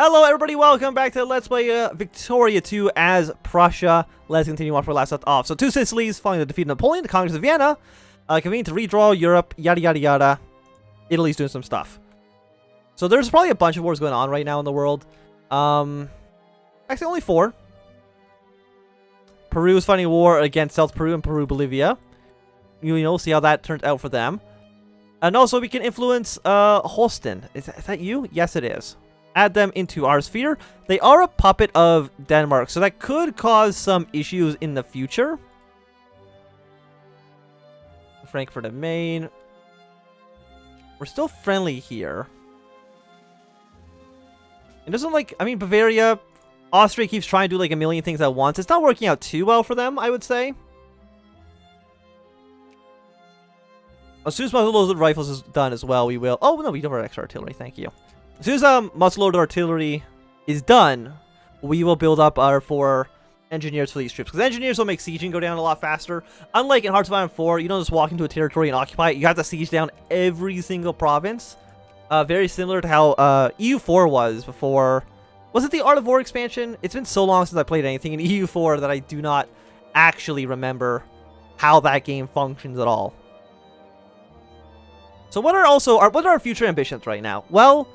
Hello everybody, welcome back to Let's Play Victoria 2 as Prussia. Let's continue off where we last left off. So, two Sicilies following the defeat of Napoleon, the Congress of Vienna, convened to redraw Europe, yada yada yada. Italy's doing some stuff. So there's probably a bunch of wars going on right now in the world. Actually only 4. Peru is fighting a war against South Peru and Peru-Bolivia. You know, see how that turns out for them. And also we can influence Holstein. Is that you? Yes, it is. Add them into our sphere. They are a puppet of Denmark, so that could cause some issues in the future. Frankfurt am Main. We're still friendly here. It doesn't like, I mean, Bavaria, Austria keeps trying to do like a million things at once. It's not working out too well for them, I would say. As soon as muzzle-loaded rifles is done as well, we will. Oh no, we don't have extra artillery. Thank you. As soon as muzzle-loaded artillery is done, we will build up our 4 engineers for these troops. Because engineers will make sieging go down a lot faster. Unlike in Hearts of Iron 4, you don't just walk into a territory and occupy it. You have to siege down every single province. Very similar to how EU4 was before. Was it the Art of War expansion? It's been so long since I played anything in EU4 that I do not actually remember how that game functions at all. So what are our future ambitions right now? Well,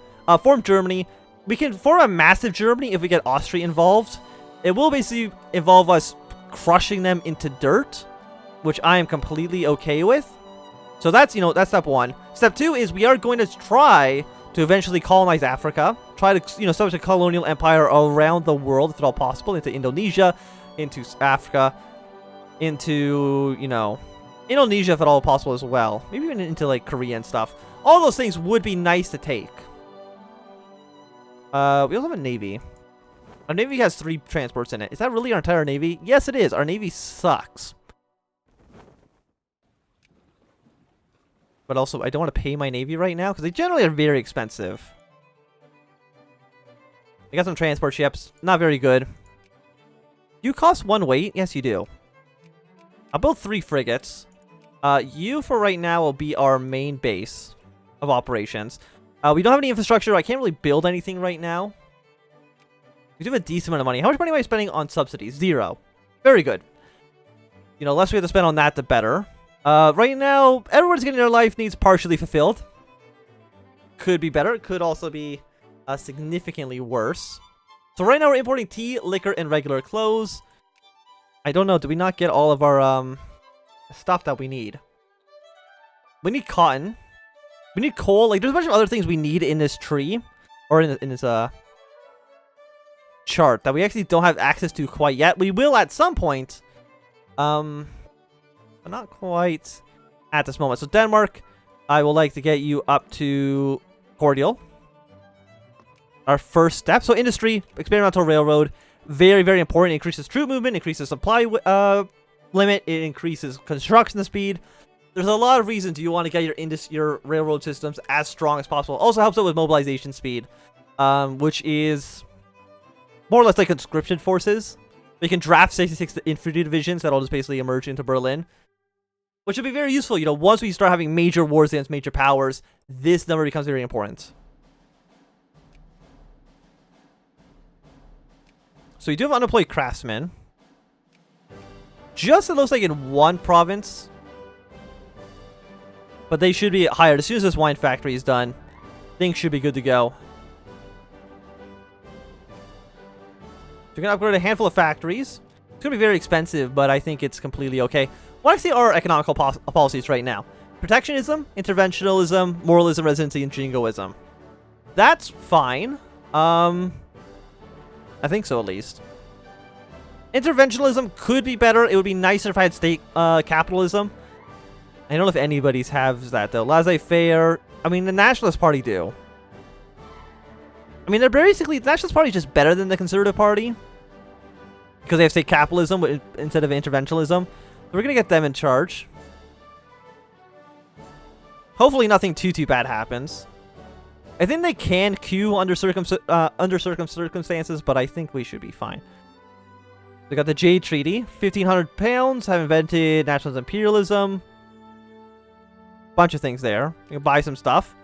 form Germany. We can form a massive Germany if we get Austria involved. It will basically involve us crushing them into dirt, which I am completely okay with. So that's, you know, that's step 1. Step 2 is we are going to try to eventually colonize Africa. Try to, you know, establish a colonial empire around the world, if at all possible, into Indonesia, into Africa, into, you know, Indonesia if at all possible as well. Maybe even into, like, Korea and stuff. All those things would be nice to take. We also have a navy. Our navy has 3 transports in it. Is that really our entire navy? Yes, it is. Our navy sucks. But also, I don't want to pay my navy right now because they generally are very expensive. I got some transport ships. Not very good. You cost 1 weight? Yes, you do. I'll build 3 frigates. You, for right now, will be our main base of operations. We don't have any infrastructure. I can't really build anything right now. We do have a decent amount of money. How much money am I spending on subsidies? 0. Very good. You know, less we have to spend on that, the better. Right now, everyone's getting their life needs partially fulfilled. Could be better. It could also be significantly worse. So right now we're importing tea, liquor, and regular clothes. I don't know. Do we not get all of our stuff that we need? We need cotton. We need coal. Like, there's a bunch of other things we need in this tree. Or in this chart that we actually don't have access to quite yet. We will at some point. But not quite at this moment. So Denmark, I would like to get you up to Colonial. Our first step. So industry, experimental railroad. Very, very important. It increases troop movement, increases supply limit, it increases construction speed. There's a lot of reasons you want to get your railroad systems as strong as possible. Also helps out with mobilization speed, which is more or less like conscription forces. We can draft 66 infantry divisions that'll just basically emerge into Berlin, which would be very useful. You know, once we start having major wars against major powers, this number becomes very important. So you do have unemployed craftsmen. Just, it looks like, in 1 province. But they should be hired. As soon as this wine factory is done, things should be good to go. So we're going to upgrade a handful of factories. It's going to be very expensive, but I think it's completely okay. What actually are our economical policies right now? Protectionism, interventionalism, moralism, residency, and jingoism. That's fine. I think so, at least. Interventionalism could be better. It would be nicer if I had state capitalism. I don't know if anybody's has that, though. Laissez-faire. I mean, the Nationalist Party do. I mean, they're basically... The Nationalist Party is just better than the Conservative Party. Because they have state capitalism instead of interventionalism. So we're going to get them in charge. Hopefully nothing too bad happens. I think they can queue under certain circumstances, but I think we should be fine. We got the Jade Treaty. 1,500 pounds. Have invented nationalist imperialism. Bunch of things there. You can buy some stuff.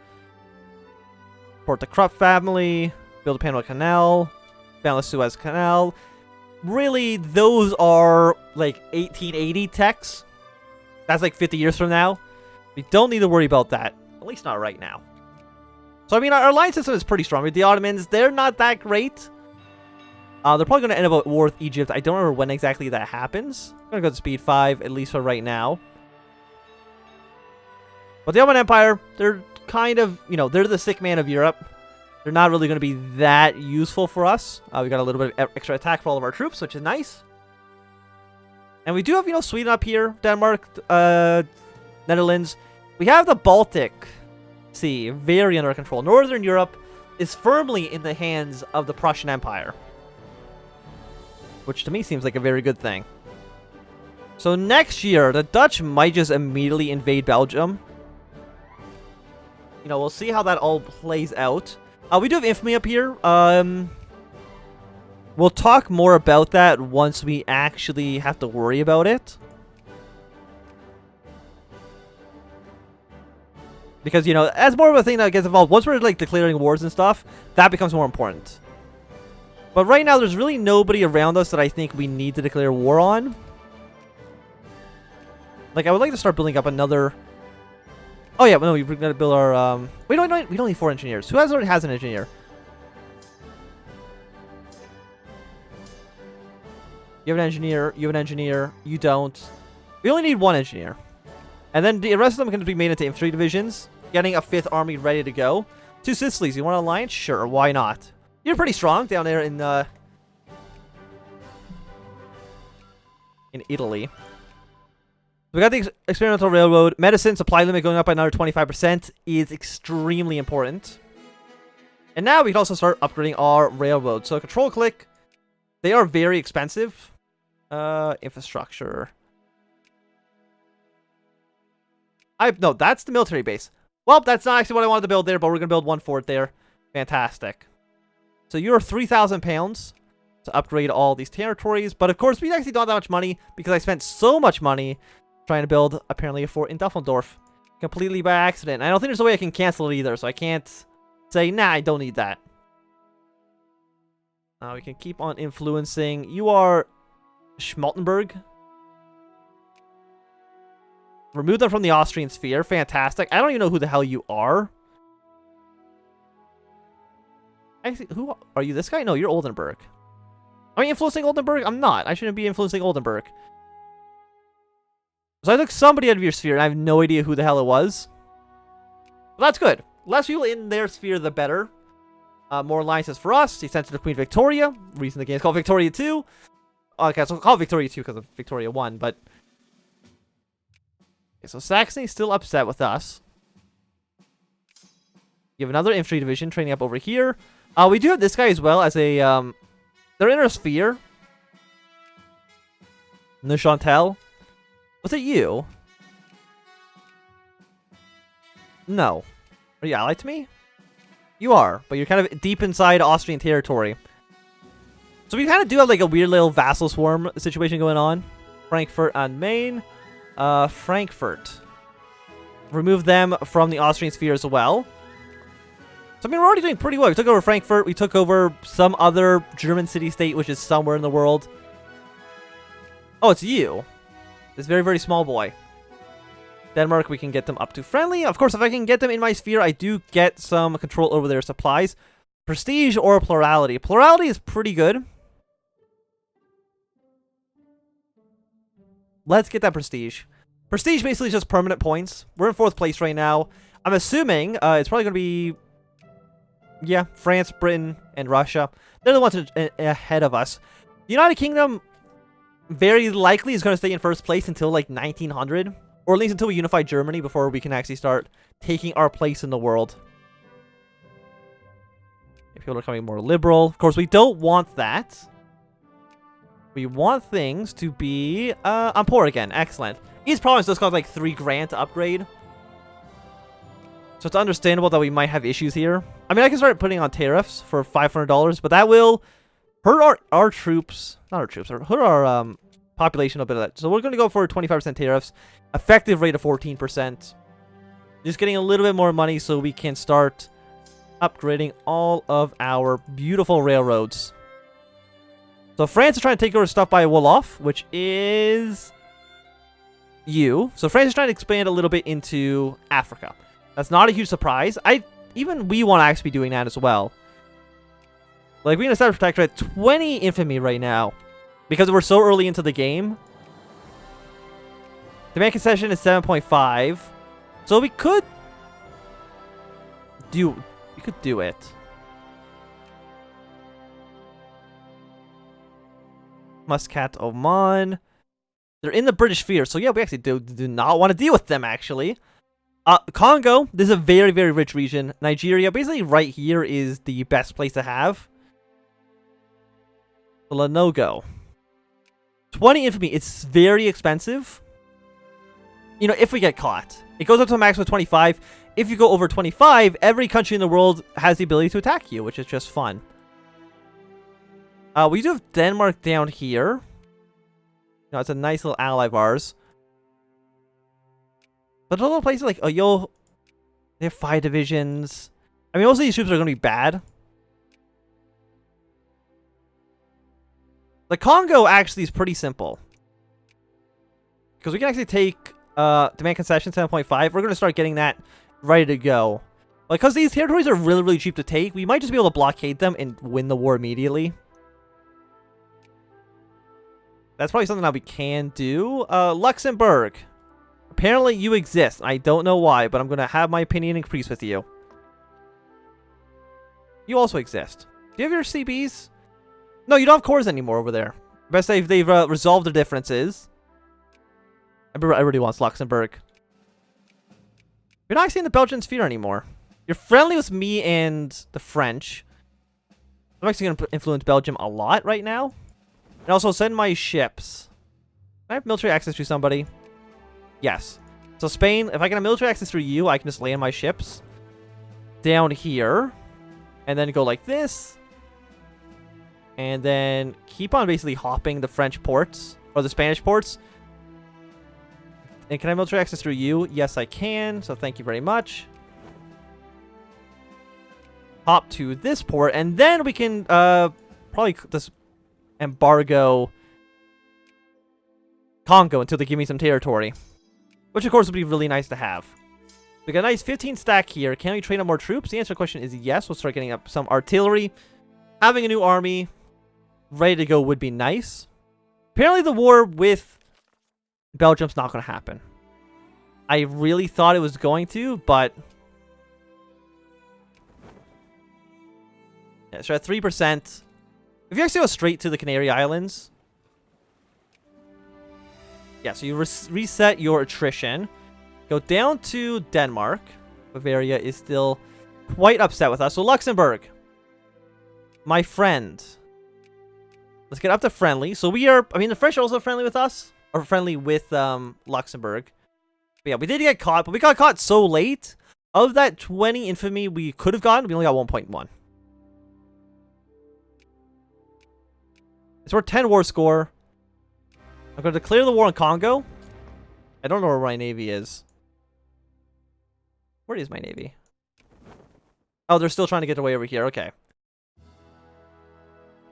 Support the Krupp family. build a Panama Canal, Panama Suez Canal. Really, those are like 1880 techs. That's like 50 years from now. We don't need to worry about that. At least not right now. So, I mean, our alliance system is pretty strong. With the Ottomans, they're not that great. They're probably going to end up at war with Egypt. I don't remember when exactly that happens. I'm going to go to speed 5, at least for right now. But the Ottoman Empire, they're kind of, you know, they're the sick man of Europe. They're not really going to be that useful for us. We got a little bit of extra attack for all of our troops, which is nice. And we do have, you know, Sweden up here, Denmark, Netherlands. We have the Baltic Sea very under control. Northern Europe is firmly in the hands of the Prussian Empire, which to me seems like a very good thing. So next year, the Dutch might just immediately invade Belgium. You know, we'll see how that all plays out. We do have infamy up here. We'll talk more about that once we actually have to worry about it. Because, you know, as more of a thing that gets involved, once we're, like, declaring wars and stuff, that becomes more important. But right now, there's really nobody around us that I think we need to declare war on. Like, I would like to start building up another... Oh, yeah, no, we're going to build our... We don't need 4 engineers. Who already has an engineer? You have an engineer, you have an engineer, you don't. We only need 1 engineer. And then the rest of them can be made into infantry divisions, getting a 5th army ready to go. 2 Sicilies, you want an alliance? Sure, why not? You're pretty strong down there in Italy. We got the experimental railroad. Medicine supply limit going up by another 25% is extremely important. And now we can also start upgrading our railroad. So control click. They are very expensive. Infrastructure. No, that's the military base. Well, that's not actually what I wanted to build there, but we're going to build 1 fort there. Fantastic. So you're 3,000 pounds to upgrade all these territories. But of course, we actually don't have that much money because I spent so much money trying to build, apparently, a fort in Dusseldorf. Completely by accident. I don't think there's a way I can cancel it either, so I can't say, nah, I don't need that. We can keep on influencing. You are Schmaltenberg. Remove them from the Austrian sphere. Fantastic. I don't even know who the hell you are. Actually, who are you? This guy? No, you're Oldenburg. Am I influencing Oldenburg? I'm not. I shouldn't be influencing Oldenburg. So I took somebody out of your sphere, and I have no idea who the hell it was. Well, that's good. Less people in their sphere, the better. More alliances for us. He sent to the Queen Victoria. Reason the game is called Victoria 2. Okay, so I'll call it Victoria 2 because of Victoria 1, but... Okay, so Saxony's still upset with us. You have another infantry division training up over here. We do have this guy as well as a... They're in our sphere. Neuchâtel. Was it you? No. Are you allied to me? You are, but you're kind of deep inside Austrian territory. So we kind of do have like a weird little vassal swarm situation going on. Frankfurt on Main. Frankfurt. Remove them from the Austrian sphere as well. So I mean, we're already doing pretty well. We took over Frankfurt. We took over some other German city-state, which is somewhere in the world. Oh, it's you. This very, very small boy. Denmark, we can get them up to friendly. Of course, if I can get them in my sphere, I do get some control over their supplies. Prestige or plurality? Plurality is pretty good. Let's get that prestige. Prestige basically is just permanent points. We're in 4th place right now. I'm assuming it's probably going to be... Yeah, France, Britain, and Russia. They're the ones ahead of us. The United Kingdom very likely is going to stay in 1st place until like 1900. Or at least until we unify Germany before we can actually start taking our place in the world. People are becoming more liberal. Of course, we don't want that. We want things to be... I'm poor again. Excellent. Each province does cost like 3 grand to upgrade. So it's understandable that we might have issues here. I mean, I can start putting on tariffs for $500, but that will hurt our troops. Not our troops. Hurt our population a bit of that. So we're going to go for 25% tariffs. Effective rate of 14%. Just getting a little bit more money so we can start upgrading all of our beautiful railroads. So France is trying to take over stuff by Wolof, which is you. So France is trying to expand a little bit into Africa. That's not a huge surprise. Even we want to actually be doing that as well. Like, we can establish protectorate at 20 infamy right now. Because we're so early into the game. Demand concession is 7.5. So we could do it. Muscat, Oman. They're in the British sphere, so yeah, we actually do not want to deal with them, actually. Congo, this is a very, very rich region. Nigeria, basically right here is the best place to have. Lanogo. 20 infamy, it's very expensive. You know, if we get caught. It goes up to a maximum of 25. If you go over 25, every country in the world has the ability to attack you, which is just fun. We do have Denmark down here. You know, it's a nice little ally of ours. But a little places like Oyo, they have 5 divisions. I mean, most of these troops are going to be bad. The Congo actually is pretty simple. Because we can actually take demand concession 7.5. We're going to start getting that ready to go. Because these territories are really, really cheap to take, we might just be able to blockade them and win the war immediately. That's probably something that we can do. Luxembourg. Apparently you exist. I don't know why, but I'm going to have my opinion increase with you. You also exist. Do you have your CBs? No, you don't have cores anymore over there. Best they've resolved their differences. Everybody wants Luxembourg. You're not actually in the Belgian sphere anymore. You're friendly with me and the French. I'm actually going to influence Belgium a lot right now. And also send my ships. Can I have military access to somebody? Yes. So Spain, if I can have military access through you, I can just land my ships down here. And then go like this. And then keep on basically hopping the French ports. Or the Spanish ports. And can I have military access through you? Yes, I can. So thank you very much. Hop to this port. And then we can probably just embargo Congo until they give me some territory. Which, of course, would be really nice to have. We got a nice 15 stack here. Can we train up more troops? The answer to the question is yes. We'll start getting up some artillery. Having a new army ready to go would be nice. Apparently, the war with Belgium's not going to happen. I really thought it was going to, but yeah, so at 3%. If you actually go straight to the Canary Islands, yeah, so you reset your attrition. Go down to Denmark. Bavaria is still quite upset with us. So Luxembourg, my friend. Let's get up to friendly. So we are, I mean, the French are also friendly with us. Or friendly with Luxembourg. But yeah, we did get caught, but we got caught so late. Of that 20 infamy we could have gotten, we only got 1.1. So we're 10 war score. I'm going to declare the war on Congo. I don't know where my navy is. Where is my navy? Oh, they're still trying to get away over here. Okay.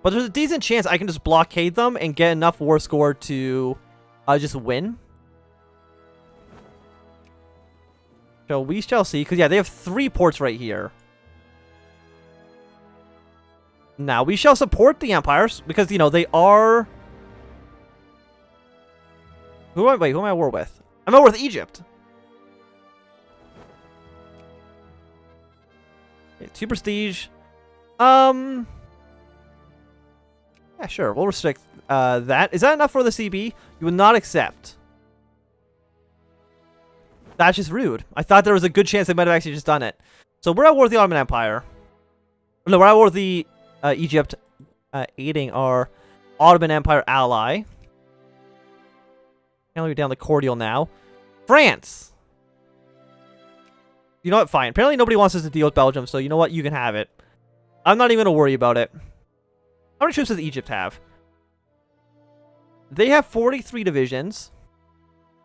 But there's a decent chance I can just blockade them and get enough war score to just win. So we shall see. Because, yeah, they have 3 ports right here. Now, we shall support the empires. Because, you know, they are... Who am I at war with? I'm at war with Egypt. Okay, 2 prestige. Yeah, sure. We'll restrict that. Is that enough for the CB? You will not accept. That's just rude. I thought there was a good chance they might have actually just done it. So we're at war with the Ottoman Empire. No, we're at war with the Egypt aiding our Ottoman Empire ally. Apparently we're down to cordial now. France! You know what? Fine. Apparently nobody wants us to deal with Belgium, so you know what? You can have it. I'm not even going to worry about it. How many troops does Egypt have? They have 43 divisions.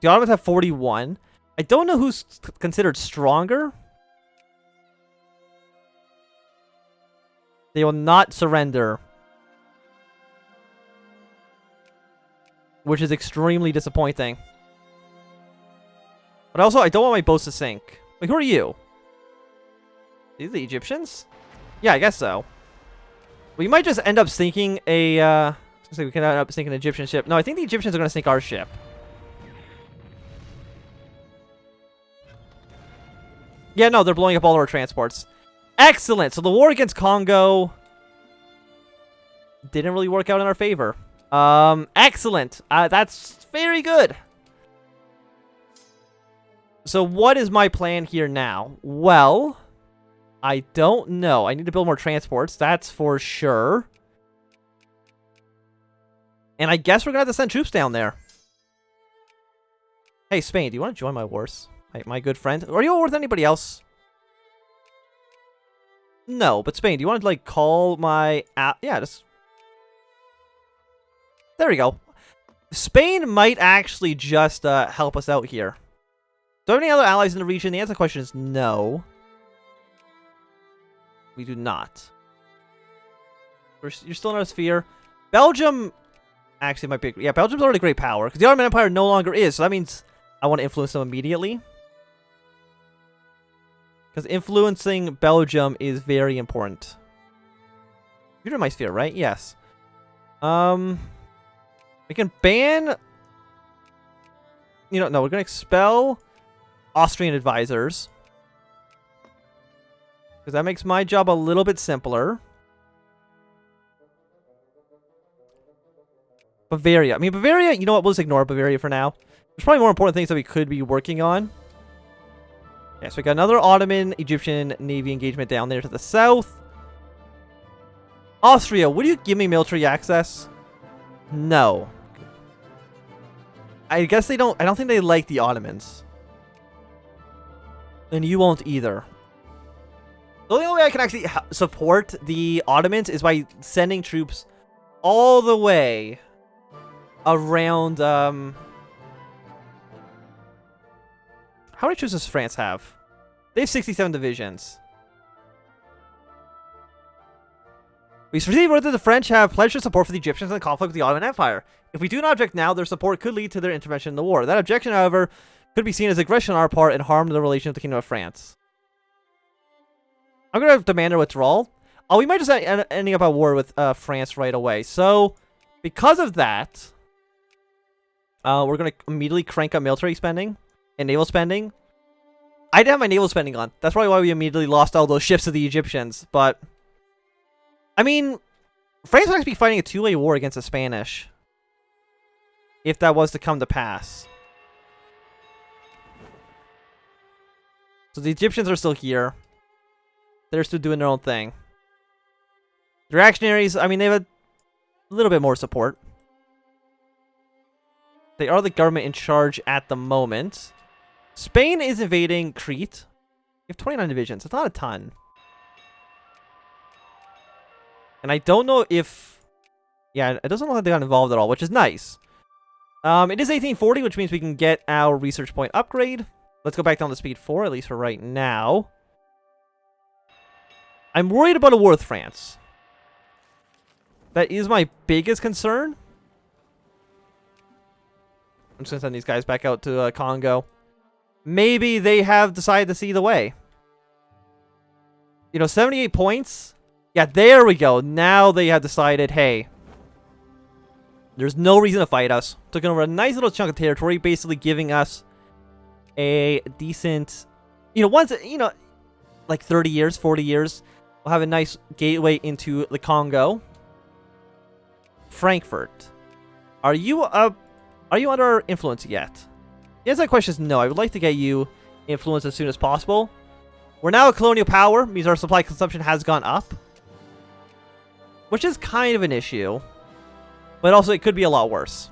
The Ottomans have 41. I don't know who's considered stronger. They will not surrender. Which is extremely disappointing. But also, I don't want my boats to sink. Like, who are you? These are the Egyptians? Yeah, I guess so. We might just end up sinking a, we can end up sinking an Egyptian ship. No, I think the Egyptians are going to sink our ship. Yeah, no, they're blowing up all of our transports. Excellent! So the war against Congo didn't really work out in our favor. Excellent. That's very good. So what is my plan here now? Well, I don't know. I need to build more transports. That's for sure. And I guess we're going to have to send troops down there. Hey, Spain, do you want to join my wars? My good friend. Are you at war with anybody else? No, but Spain, do you want to, like, call my... yeah, just... There we go. Spain might actually just help us out here. Do I have any other allies in the region? The answer to the question is no. We do not. You're still in our sphere. Belgium actually might be... Yeah, Belgium's already a great power. Because the Ottoman Empire no longer is. So that means I want to influence them immediately. Because influencing Belgium is very important. You're in my sphere, right? Yes. We can ban... You know, no, we're going to expel Austrian advisors. Because that makes my job a little bit simpler. Bavaria. I mean, Bavaria, you know what? We'll just ignore Bavaria for now. There's probably more important things that we could be working on. Yeah, so we got another Ottoman-Egyptian Navy engagement down there to the south. Austria, would you give me military access? No. I guess they don't... I don't think they like the Ottomans. And you won't either. The only way I can actually support the Ottomans is by sending troops all the way around... How many troops does France have? They have 67 divisions. We received word that the French have pledged their support for the Egyptians in the conflict with the Ottoman Empire. If we do not object now, their support could lead to their intervention in the war. That objection, however, could be seen as aggression on our part and harm the relations with the Kingdom of France. I'm going to demand their withdrawal. Oh, we might just ending up at war with France right away. So, because of that, we're going to immediately crank up military spending and naval spending. I didn't have my naval spending on. That's probably why we immediately lost all those ships to the Egyptians. But, I mean, France would actually be fighting a two-way war against the Spanish. If that was to come to pass. So the Egyptians are still here. They're still doing their own thing. The reactionaries, I mean, they have a little bit more support. They are the government in charge at the moment. Spain is invading Crete. You have 29 divisions. It's not a ton. And I don't know if... Yeah, it doesn't look like they got involved at all, which is nice. It is 1840, which means we can get our research point upgrade. Let's go back down to speed 4, at least for right now. I'm worried about a war with France. That is my biggest concern. I'm just going to send these guys back out to Congo. Maybe they have decided to see the way. You know, 78 points. Yeah, there we go. Now they have decided, hey, there's no reason to fight us. Took over a nice little chunk of territory, basically giving us a decent, you know, once, you know, like 30 years, 40 years, we'll have a nice gateway into the Congo. Frankfurt. Are you under our influence yet? The answer to that question is no. I would like to get you influence as soon as possible. We're now a colonial power, means our supply consumption has gone up. Which is kind of an issue. But also, it could be a lot worse.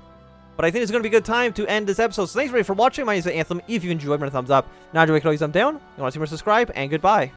But I think it's going to be a good time to end this episode. So thanks everybody for watching. My name is Anthem. If you enjoyed, give me a thumbs up. Now, do you can always thumb down. You want to see more, subscribe, and goodbye.